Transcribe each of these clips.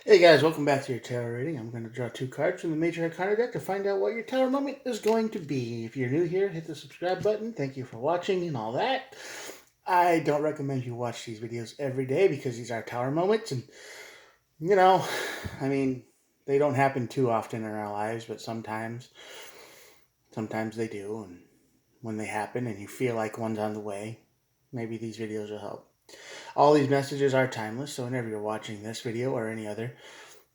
Hey guys, welcome back to your tarot reading. I'm going to draw two cards from the Major Arcana deck to find out what your tower moment is going to be. If you're new here, hit the subscribe button. Thank you for watching and all that. I don't recommend you watch these videos every day because these are tower moments, and you know, I mean, they don't happen too often in our lives, but sometimes they do. And when they happen and you feel like one's on the way, maybe these videos will help. All these messages are timeless, so whenever you're watching this video or any other,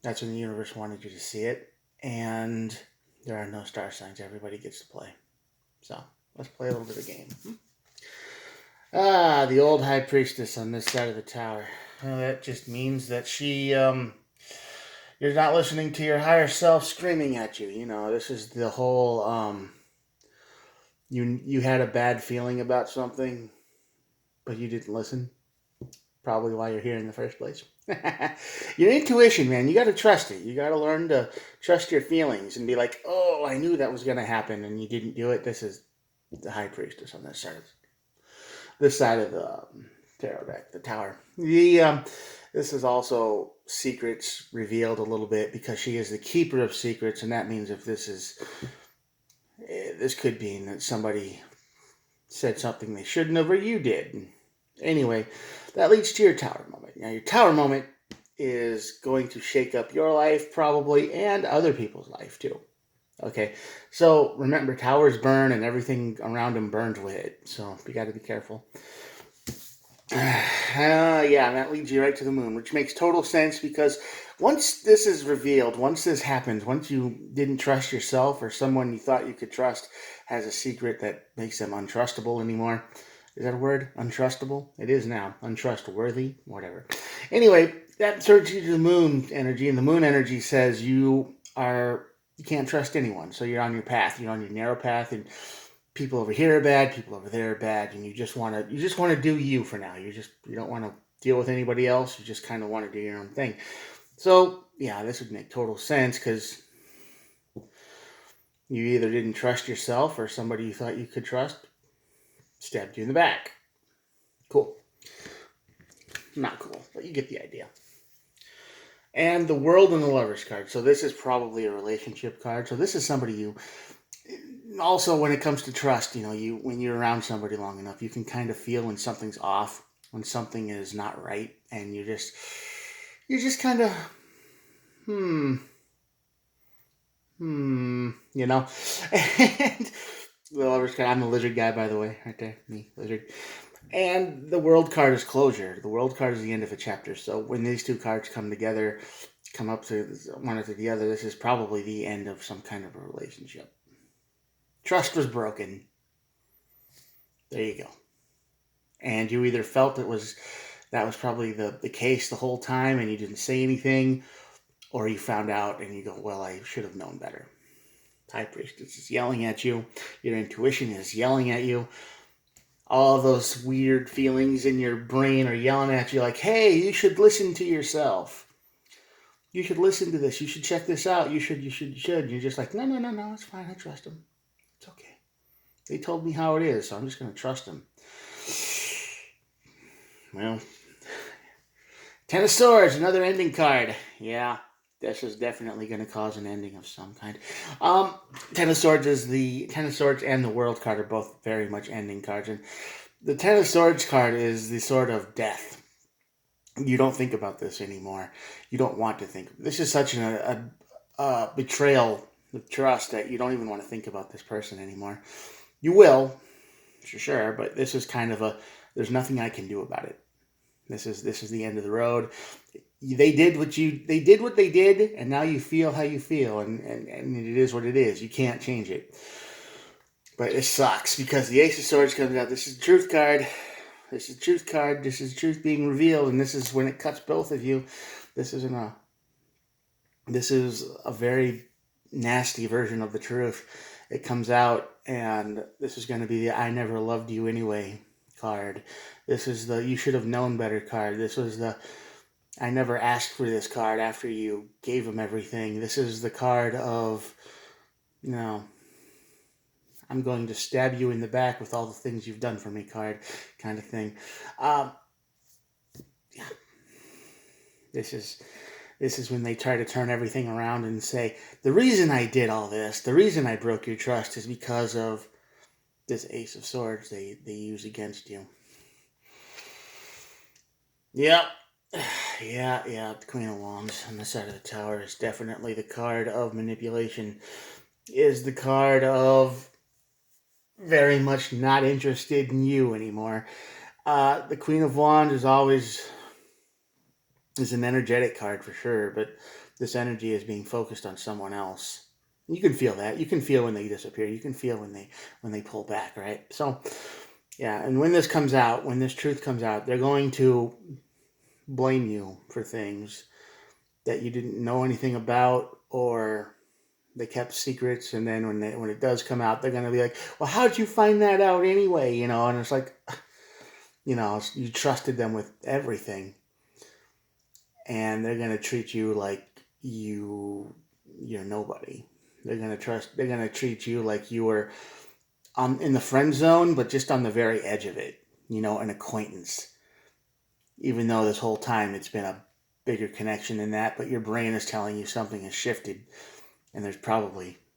that's when the universe wanted you to see it. And there are no star signs. Everybody gets to play. So let's play a little bit of game. The old high priestess on this side of the tower. Well, that just means that you're not listening to your higher self screaming at you. You know, this is the whole, you had a bad feeling about something, but you didn't listen. Probably why you're here in the first place. Your intuition, man, you got to trust it. You got to learn to trust your feelings and be like, oh, I knew that was going to happen and you didn't do it. This is the high priestess on this side of the tarot deck, the tower. This is also secrets revealed a little bit because she is the keeper of secrets, and that means if this could mean that somebody said something they shouldn't have or you did. Anyway, that leads to your tower moment. Now, your tower moment is going to shake up your life probably and other people's life too. Okay, so remember, towers burn and everything around them burns with it. So you got to be careful. Yeah, that leads you right to the moon, which makes total sense because once this is revealed, once this happens, once you didn't trust yourself or someone you thought you could trust has a secret that makes them untrustable anymore. Is that a word? Untrustable? It is now. Untrustworthy? Whatever. Anyway, that surges you to the moon energy, and the moon energy says you can't trust anyone. So you're on your path. You're on your narrow path, and people over here are bad, people over there are bad, and you just want to do you for now. You don't want to deal with anybody else. You just kind of want to do your own thing. So yeah, this would make total sense because you either didn't trust yourself or somebody you thought you could trust stabbed you in the back. Cool. Not cool, but you get the idea. And the World and the Lovers card. So this is probably a relationship card. So this is somebody you also, when it comes to trust, you when you're around somebody long enough, you can kind of feel when something's off, when something is not right, and you're just kind of hmm you know. And the Lovers card. I'm the lizard guy, by the way, right there, me lizard. And the World card is closure. The World card is the end of a chapter. So when these two cards come together, come up to one after the other, this is probably the end of some kind of a relationship. Trust was broken. There you go. And you either felt that was probably the case the whole time and you didn't say anything, or you found out and you go, well, I should have known better. High Priestess is yelling at you. Your intuition is yelling at you. All those weird feelings in your brain are yelling at you like, hey, you should listen to yourself. You should listen to this. You should check this out. You should. And you're just like, no, it's fine. I trust them. It's okay. They told me how it is, so I'm just going to trust them. Well, Ten of Swords, another ending card. Yeah, this is definitely going to cause an ending of some kind. Ten of Swords and the World card are both very much ending cards, and the Ten of Swords card is the sword of death. You don't think about this anymore. You don't want to think. This is such a betrayal of trust that you don't even want to think about this person anymore. You will, for sure, but this is kind of there's nothing I can do about it. This is the end of the road. They did what they did, and now you feel how you feel, and it is what it is. You can't change it. But it sucks because the Ace of Swords comes out. This is the truth card. This is the truth card. This is truth being revealed, and this is when it cuts both of you. This is a very nasty version of the truth. It comes out, and this is going to be the I never loved you anyway card. This is the you should have known better card. This was the I never asked for this card after you gave him everything. This is the card of, I'm going to stab you in the back with all the things you've done for me card kind of thing. Yeah. This is This is when they try to turn everything around and say, the reason I did all this, the reason I broke your trust is because of this Ace of Swords they use against you. Yep. Yeah. The Queen of Wands on the side of the Tower is definitely the card of manipulation. Is the card of very much not interested in you anymore. The Queen of Wands is an energetic card for sure, but this energy is being focused on someone else. You can feel that. You can feel when they disappear. You can feel when they pull back, right? So, yeah, and when this comes out, when this truth comes out, they're going to blame you for things that you didn't know anything about, or they kept secrets, and then when it does come out, they're going to be like, well, how'd you find that out anyway? And it's like, you trusted them with everything, and they're going to treat you like you're nobody. They're going to treat you like you were in the friend zone, but just on the very edge of it, an acquaintance, even though this whole time it's been a bigger connection than that, but your brain is telling you something has shifted, and there's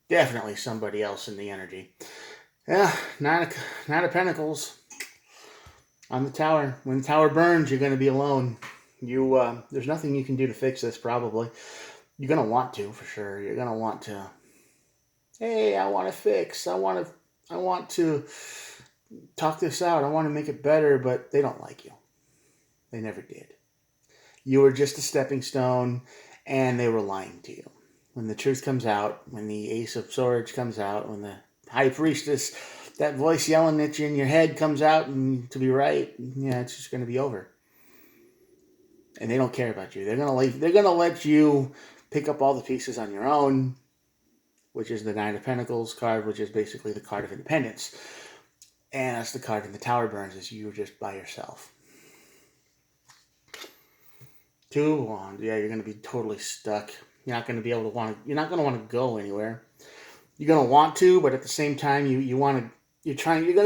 definitely somebody else in the energy. Yeah, Nine of Pentacles on the Tower. When the Tower burns, you're going to be alone. There's nothing you can do to fix this, probably. You're going to want to, for sure. You're going to want to, hey, I want to fix. I want to talk this out. I want to make it better, but they don't like you. They never did. You were just a stepping stone, and they were lying to you. When the truth comes out, when the Ace of Swords comes out, when the High Priestess, that voice yelling at you in your head comes out, and to be right, it's just going to be over. And they don't care about you. They're gonna let you pick up all the pieces on your own, which is the Nine of Pentacles card, which is basically the card of independence. And that's the card in the Tower burns, is you're just by yourself. Two of Wands, yeah, you're gonna be totally stuck. You're not gonna want to go anywhere. You're gonna want to, but at the same time, you're gonna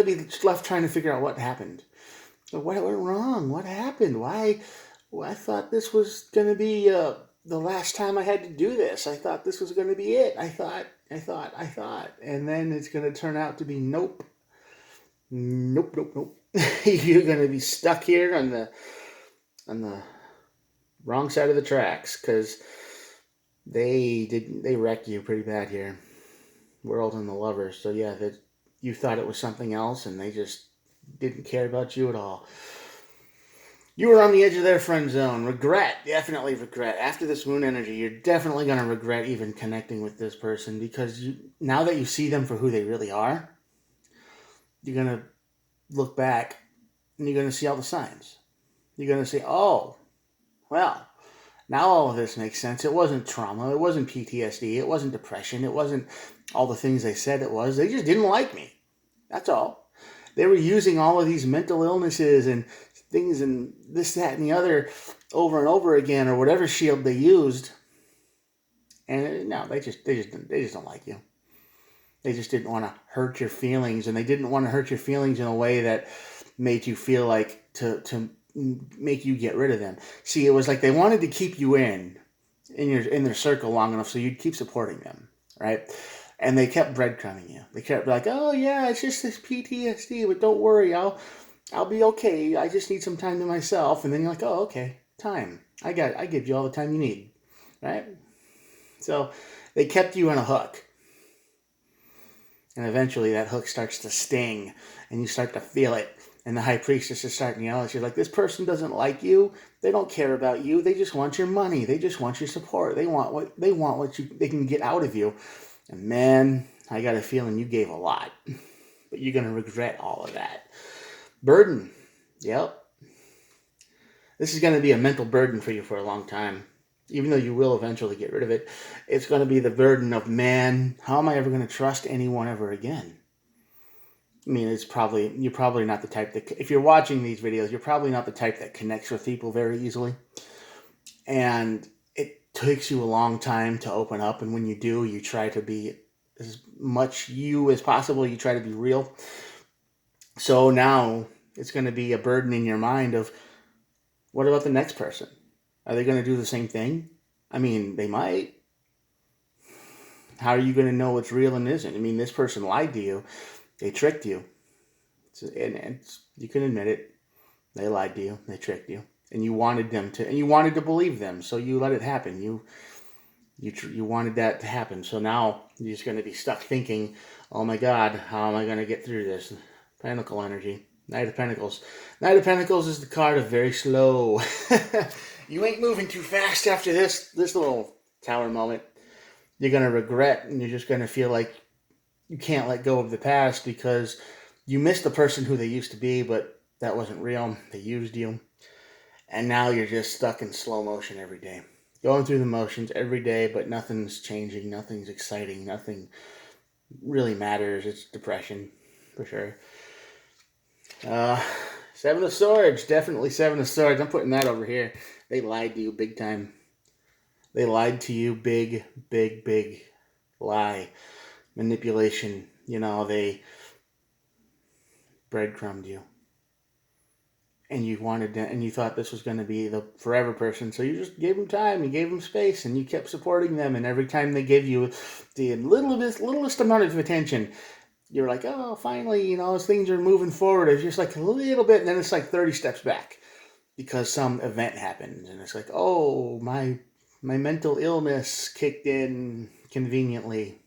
be left trying to figure out what happened. So what went wrong? What happened? Why? Well, I thought this was going to be the last time I had to do this. I thought this was going to be it. I thought. And then it's going to turn out to be nope. You're going to be stuck here on the wrong side of the tracks, because they wrecked you pretty bad here. World and the Lovers. So yeah, that you thought it was something else, and they just didn't care about you at all. You were on the edge of their friend zone. Regret, definitely regret. After this moon energy, you're definitely going to regret even connecting with this person, because now that you see them for who they really are, you're going to look back and you're going to see all the signs. You're going to say, oh, well, now all of this makes sense. It wasn't trauma. It wasn't PTSD. It wasn't depression. It wasn't all the things they said it was. They just didn't like me. That's all. They were using all of these mental illnesses and things and this, that, and the other over and over again, or whatever shield they used. And no, they just don't like you. They just didn't want to hurt your feelings, and they didn't want to hurt your feelings in a way that made you feel like to make you get rid of them. See, it was like they wanted to keep you in their circle long enough so you'd keep supporting them, right? And they kept breadcrumbing you. They kept like, oh yeah, it's just this PTSD, but don't worry, I'll be okay. I just need some time to myself. And then you're like, oh, okay, time. I give you all the time you need, right? So they kept you on a hook. And eventually that hook starts to sting, and you start to feel it. And the High Priestess is starting to yell at you like, this person doesn't like you. They don't care about you. They just want your money. They just want your support. They want what they can get out of you. And man, I got a feeling you gave a lot. But you're going to regret all of that. Burden. Yep. This is going to be a mental burden for you for a long time. Even though you will eventually get rid of it, it's going to be the burden of, man, how am I ever going to trust anyone ever again? I mean, you're probably not the type that, if you're watching these videos, you're probably not the type that connects with people very easily. And it takes you a long time to open up. And when you do, you try to be as much you as possible. You try to be real. So now it's going to be a burden in your mind of, what about the next person? Are they going to do the same thing? I mean, they might. How are you going to know what's real and isn't? I mean, this person lied to you. They tricked you. And you can admit it. They lied to you. They tricked you. And you wanted them to, and you wanted to believe them. So you let it happen. You wanted that to happen. So now you're just going to be stuck thinking, oh my God, how am I going to get through this? Pentacle energy. Knight of Pentacles. Knight of Pentacles is the card of very slow. You ain't moving too fast after this little tower moment. You're going to regret, and you're just going to feel like you can't let go of the past because you miss the person who they used to be, but that wasn't real. They used you. And now you're just stuck in slow motion every day. Going through the motions every day, but nothing's changing. Nothing's exciting. Nothing really matters. It's depression, for sure. Seven of Swords. Definitely Seven of Swords. I'm putting that over here. They lied to you big time. They lied to you big, big, big lie. Manipulation. They breadcrumbed you. And you wanted to, and you thought this was going to be the forever person, so you just gave them time, you gave them space, and you kept supporting them. And every time they give you the littlest amount of attention, you're like, oh, finally, things are moving forward. It's just like a little bit, and then it's like 30 steps back because some event happened, and it's like, oh, my mental illness kicked in conveniently,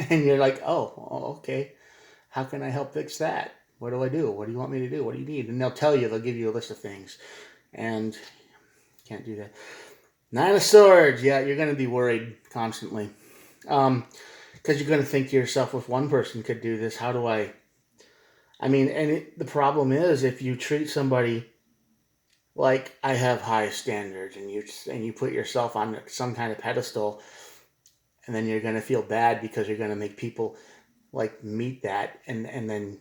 and you're like, oh, okay, how can I help fix that? What do I do? What do you want me to do? What do you need? And they'll tell you, they'll give you a list of things. And can't do that. Nine of Swords. Yeah, you're going to be worried constantly. Because you're going to think to yourself, if one person could do this, how do I... the problem is, if you treat somebody like I have high standards and you put yourself on some kind of pedestal, and then you're going to feel bad because you're going to make people meet that, and then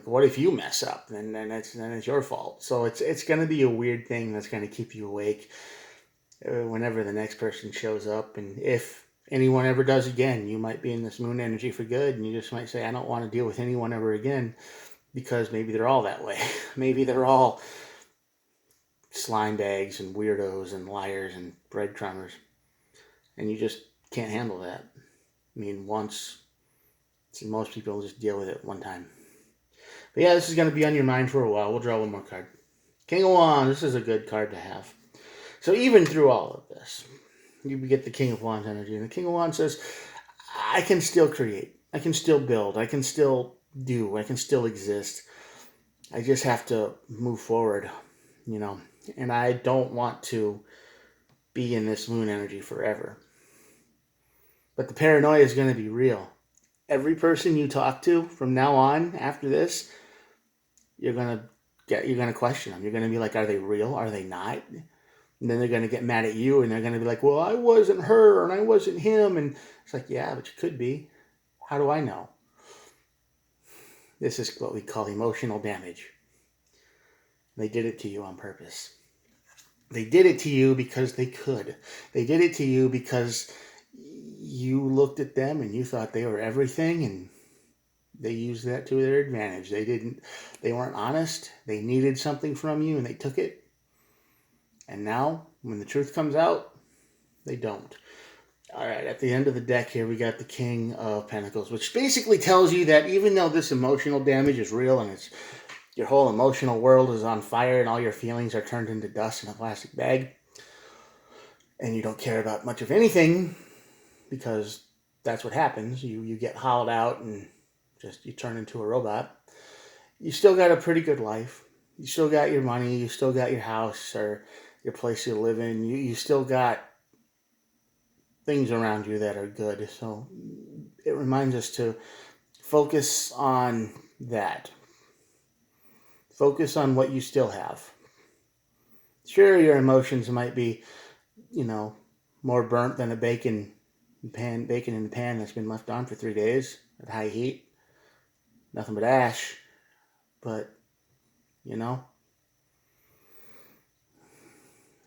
what if you mess up? Then it's your fault. So it's going to be a weird thing that's going to keep you awake whenever the next person shows up. And if anyone ever does again, you might be in this moon energy for good, and you just might say, I don't want to deal with anyone ever again, because maybe they're all that way. Maybe they're all slime bags and weirdos and liars and breadcrumbers, and you just can't handle that. Once. See, most people just deal with it one time. But yeah, this is going to be on your mind for a while. We'll draw one more card. King of Wands. This is a good card to have. So even through all of this, you get the King of Wands energy. And the King of Wands says, I can still create. I can still build. I can still do. I can still exist. I just have to move forward, And I don't want to be in this moon energy forever. But the paranoia is going to be real. Every person you talk to from now on, after this, you're gonna question them. You're gonna be like, are they real? Are they not? And then they're gonna get mad at you, and they're gonna be like, well, I wasn't her, and I wasn't him, and it's like, yeah, but you could be. How do I know? This is what we call emotional damage. They did it to you on purpose. They did it to you because they could. They did it to you because you looked at them and you thought they were everything, and they used that to their advantage. They weren't honest. They needed something from you and they took it. And now, when the truth comes out, they don't. All right, at the end of the deck here, we got the King of Pentacles, which basically tells you that even though this emotional damage is real and your whole emotional world is on fire and all your feelings are turned into dust in a plastic bag, and you don't care about much of anything because that's what happens. You get hollowed out and you turn into a robot. You still got a pretty good life. You still got your money. You still got your house or your place you live in. You still got things around you that are good. So it reminds us to focus on that. Focus on what you still have. Sure, your emotions might be, more burnt than a bacon in the pan that's been left on for 3 days at high heat. Nothing but ash. But,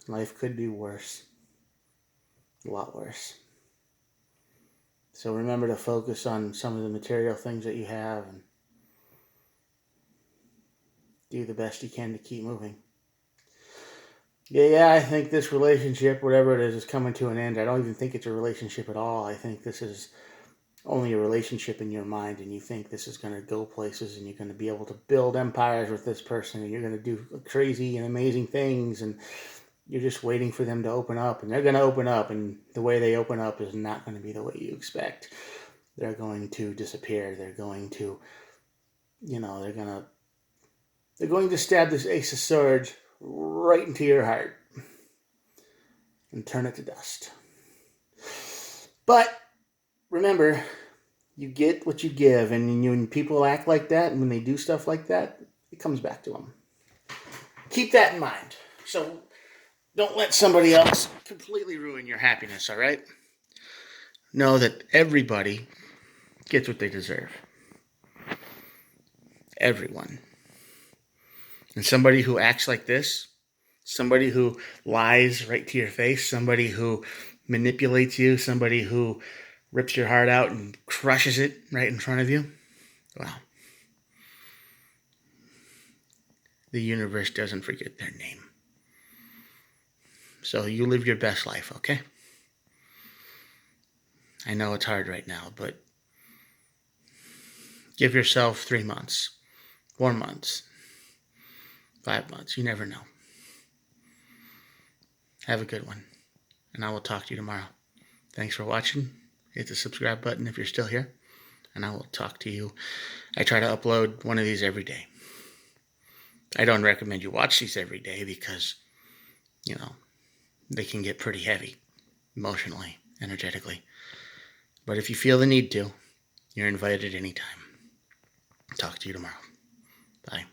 life could be worse. A lot worse. So remember to focus on some of the material things that you have and do the best you can to keep moving. Yeah, I think this relationship, whatever it is coming to an end. I don't even think it's a relationship at all. I think this is only a relationship in your mind, and you think this is going to go places, and you're going to be able to build empires with this person, and you're going to do crazy and amazing things, and you're just waiting for them to open up, and they're going to open up, and the way they open up is not going to be the way you expect. They're going to disappear. They're going to, they're going to stab this Ace of Swords right into your heart and turn it to dust. But remember, you get what you give, and when people act like that, and when they do stuff like that, it comes back to them. Keep that in mind. So don't let somebody else completely ruin your happiness, all right? Know that everybody gets what they deserve. Everyone. And somebody who acts like this, somebody who lies right to your face, somebody who manipulates you, somebody who rips your heart out and crushes it right in front of you, well, the universe doesn't forget their name. So you live your best life, okay? I know it's hard right now, but give yourself 3 months, 4 months, 5 months. You never know. Have a good one, and I will talk to you tomorrow. Thanks for watching. Hit the subscribe button if you're still here, and I will talk to you. I try to upload one of these every day. I don't recommend you watch these every day because, they can get pretty heavy emotionally, energetically. But if you feel the need to, you're invited anytime. Talk to you tomorrow. Bye.